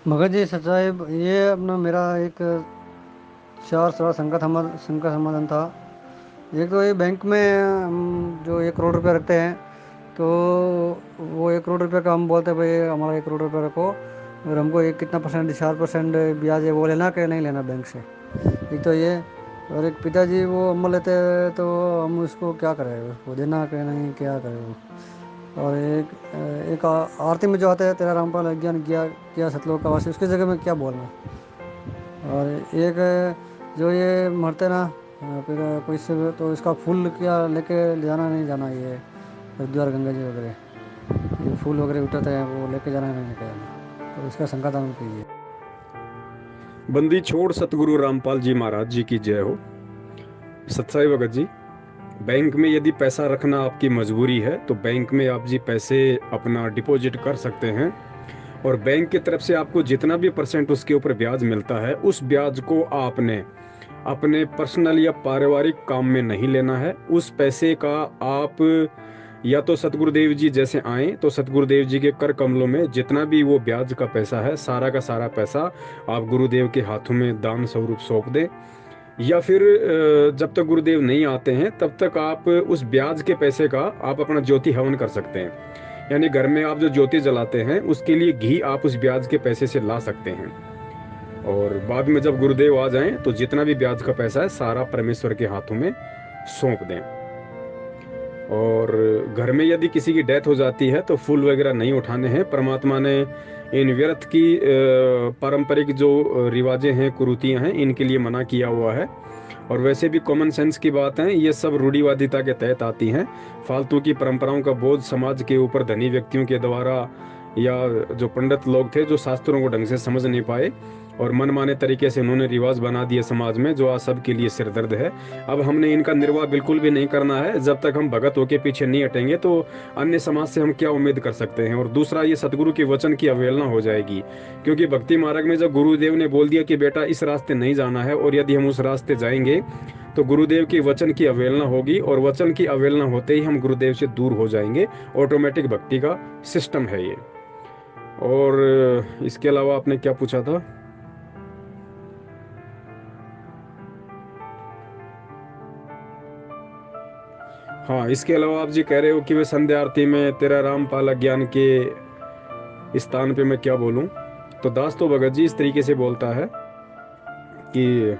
भगत जी सच्चाई, ये अपना मेरा एक चार साल संकट समाधान था। एक तो ये बैंक में हम जो 1 करोड़ रुपया रखते हैं, तो वो 1 करोड़ रुपये का हम बोलते हैं भाई हमारा 1 करोड़ रुपया रखो, और हमको एक कितना परसेंट 4% ब्याज है वो लेना कि नहीं लेना बैंक से। एक तो ये। और एक पिताजी वो अम्मा लेते हैं, तो हम उसको क्या करें, उसको देना कि नहीं, क्या करें वो। और एक आरती में जो आता है तेरा रामपाल अज्ञान किया किया सतलोक का वासी, उसकी जगह में क्या बोलना। और एक जो ये मरते ना, फिर कोई से तो इसका फूल क्या लेके ले जाना नहीं जाना, ये हरिद्वार गंगा जी वगैरह, ये फूल वगैरह उठाते हैं वो लेके जाना नहीं लेके जाना, तो इसका संकट कीजिए। बंदी छोड़ सतगुरु रामपाल जी महाराज जी की जय हो। सत्साई भगत जी, बैंक में यदि पैसा रखना आपकी मजबूरी है तो बैंक में आप जी पैसे अपना डिपॉजिट कर सकते हैं। और बैंक की तरफ से आपको जितना भी परसेंट उसके ऊपर ब्याज मिलता है, उस ब्याज को आपने अपने पर्सनल या पारिवारिक काम में नहीं लेना है। उस पैसे का आप या तो सतगुरुदेव जी जैसे आए तो सतगुरुदेव जी के कर कमलों में जितना भी वो ब्याज का पैसा है, सारा का सारा पैसा आप गुरुदेव के हाथों में दान स्वरूप सौंप दें। या फिर जब तक गुरुदेव नहीं आते हैं तब तक आप उस ब्याज के पैसे का आप अपना ज्योति हवन कर सकते हैं। यानी घर में आप जो ज्योति जलाते हैं उसके लिए घी आप उस ब्याज के पैसे से ला सकते हैं। और बाद में जब गुरुदेव आ जाएं तो जितना भी ब्याज का पैसा है सारा परमेश्वर के हाथों में सौंप दें। और घर में यदि किसी की डेथ हो जाती है तो फूल वगैरह नहीं उठाने हैं। परमात्मा ने इन व्यर्थ की पारंपरिक जो रिवाजें हैं, कुरीतियां हैं, इनके लिए मना किया हुआ है। और वैसे भी कॉमन सेंस की बात है, ये सब रूढ़िवादिता के तहत आती हैं। फालतू की परंपराओं का बोझ समाज के ऊपर धनी व्यक्तियों के द्वारा, या जो पंडित लोग थे जो शास्त्रों को ढंग से समझ नहीं पाए और मनमाने तरीके से उन्होंने रिवाज बना दिए समाज में, जो आज सबके लिए सिरदर्द है। अब हमने इनका निर्वाह बिल्कुल भी नहीं करना है। जब तक हम भगत होके पीछे नहीं हटेंगे तो अन्य समाज से हम क्या उम्मीद कर सकते हैं। और दूसरा, ये सतगुरु के वचन की अवहेलना हो जाएगी। क्योंकि भक्ति मार्ग में जब गुरुदेव ने बोल दिया कि बेटा इस रास्ते नहीं जाना है, और यदि हम उस रास्ते जाएंगे तो गुरुदेव के वचन की अवहेलना होगी, और वचन की अवहेलना होते ही हम गुरुदेव से दूर हो जाएंगे। ऑटोमेटिक भक्ति का सिस्टम है ये। और इसके अलावा आपने क्या पूछा था? हाँ, इसके अलावा आप जी कह रहे हो कि वे संध्या आरती में तेरा रामपाल ज्ञान के स्थान पे मैं क्या बोलूं। तो दास तो भगत जी इस तरीके से बोलता है कि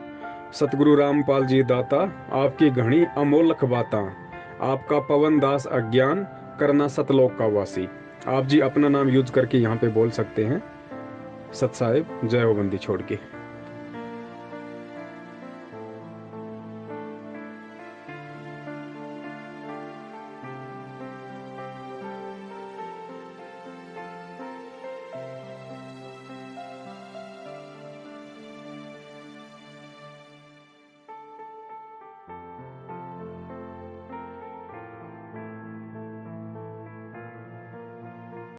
सतगुरु रामपाल जी दाता, आपकी घनी अमोलक बाता, आपका पवन दास अज्ञान, करना सतलोक का वासी। आप जी अपना नाम यूज करके यहाँ पे बोल सकते हैं। सत साहिब, जय हो बंदी छोड़ के।